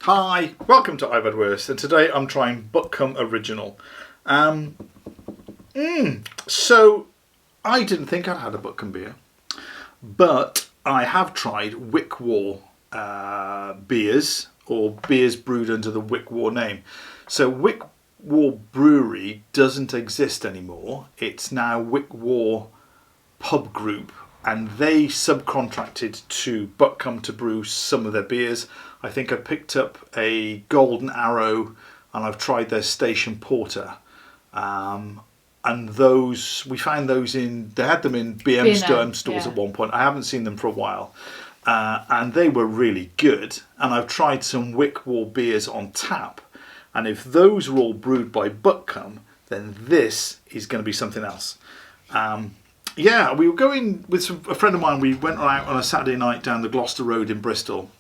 Hi, welcome to I've Had Worse, and today I'm trying Butcombe Original. So I didn't think I'd had a Butcombe beer, but I have tried Wick War beers, or beers brewed under the Wick War name. So Wick War Brewery doesn't exist anymore. It's now Wick War Pub Group, and they subcontracted to Butcombe to brew some of their beers. I think I picked up a Golden Arrow, and I've tried their Station Porter. And those, we found those they had them in BM stores at one point. I haven't seen them for a while. And they were really good. And I've tried some Wick War beers on tap. And if those were all brewed by Butcombe, then this is going to be something else. We were going with a friend of mine. We went out on a Saturday night down the Gloucester Road in Bristol,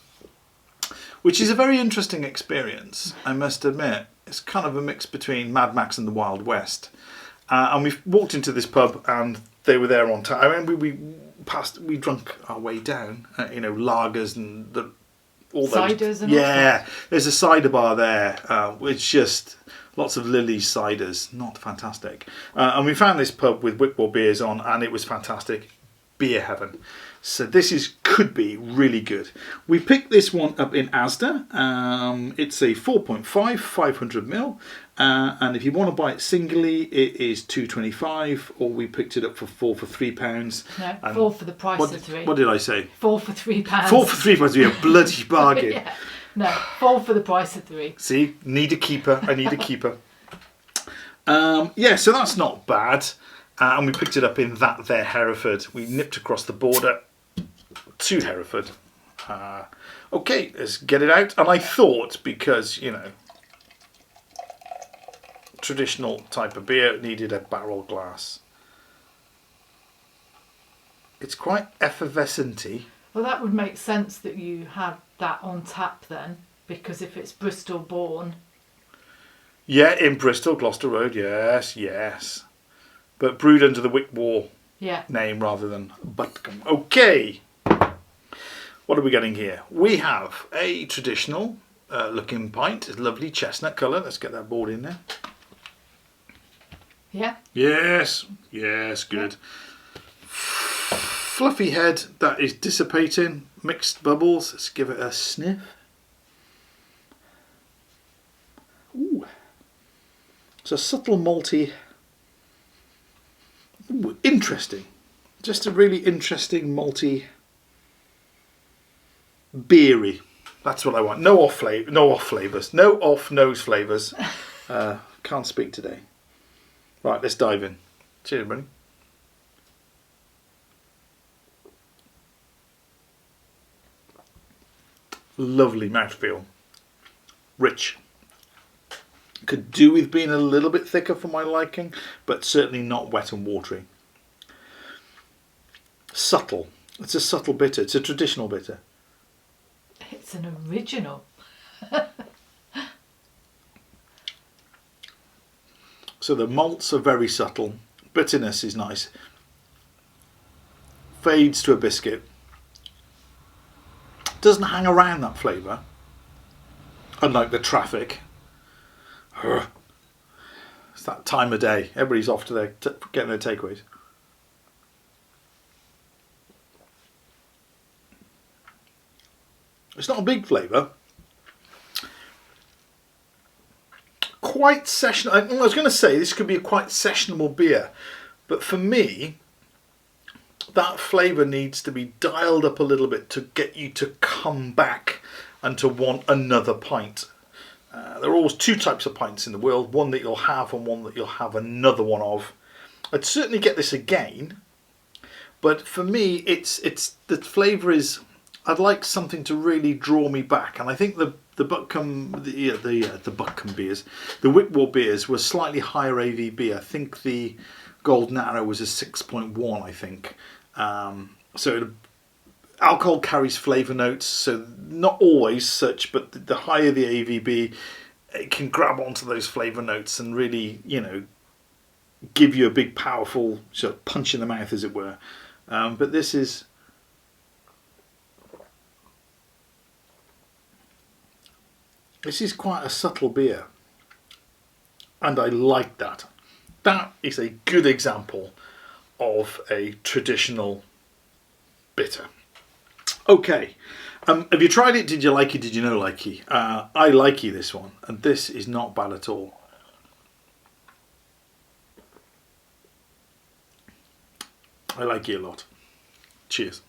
which is a very interesting experience, I must admit. It's kind of a mix between Mad Max and the Wild West. And we walked into this pub, and they were there on time. I mean, we drunk our way down, lagers and all those ciders and there's a cider bar there, which just lots of Lily's ciders, not fantastic. And we found this pub with Wick War beers on, and it was fantastic, beer heaven. So this could be really good. We picked this one up in Asda. It's a 4.5, 500ml. And if you want to buy it singly, it is £2.25, or we picked it up for £4 for £3. No, 4 for the price of 3. What did I say? 4 for £3. 4 for £3 be a bloody bargain. Yeah. No, 4 for the price of 3. See, need a keeper. I need a keeper. So that's not bad. And we picked it up in there Hereford. We nipped across the border to Hereford. Okay, let's get it out. And I thought, because, traditional type of beer needed a barrel glass. It's quite effervescent-y. Well, that would make sense that you had that on tap then, because if it's Bristol born. Yeah, in Bristol, Gloucester Road, yes. But brewed under the Wick War name rather than Butcombe. Okay. What are we getting here? We have a traditional looking pint. It's lovely chestnut colour. Let's get that board in there. Yeah? Yes, good. Fluffy head that is dissipating. Mixed bubbles. Let's give it a sniff. Ooh. It's a subtle malty. Ooh, interesting. Just a really interesting malty, beery. That's what I want. No off flavors. No off nose flavors. Can't speak today. Right, let's dive in. Cheers, buddy. Lovely mouthfeel. Rich. Could do with being a little bit thicker for my liking, but certainly not wet and watery. Subtle. It's a subtle bitter. It's a traditional bitter. It's an original. So the malts are very subtle. Bitterness is nice. Fades to a biscuit. Doesn't hang around that flavour. Unlike the traffic. It's that time of day. Everybody's off to getting their takeaways. It's not a big flavour. Quite sessionable. I was going to say this could be a quite sessionable beer, but for me, that flavour needs to be dialed up a little bit to get you to come back and to want another pint. There are always two types of pints in the world, one that you'll have and one that you'll have another one of. I'd certainly get this again, but for me, it's the flavour is. I'd like something to really draw me back, and I think the Butcombe the Butcombe beers, the Wick War beers, were slightly higher AVB. I think the Golden Arrow was a 6.1. I think so. Alcohol carries flavour notes, so not always such, but the higher the AVB, it can grab onto those flavour notes and really, give you a big, powerful sort of punch in the mouth, as it were. But this is This is quite a subtle beer. And I like that. That is a good example of a traditional bitter. Okay. Have you tried it? Did you like it? Did you no like it? I like it, this one. And this is not bad at all. I like it a lot. Cheers.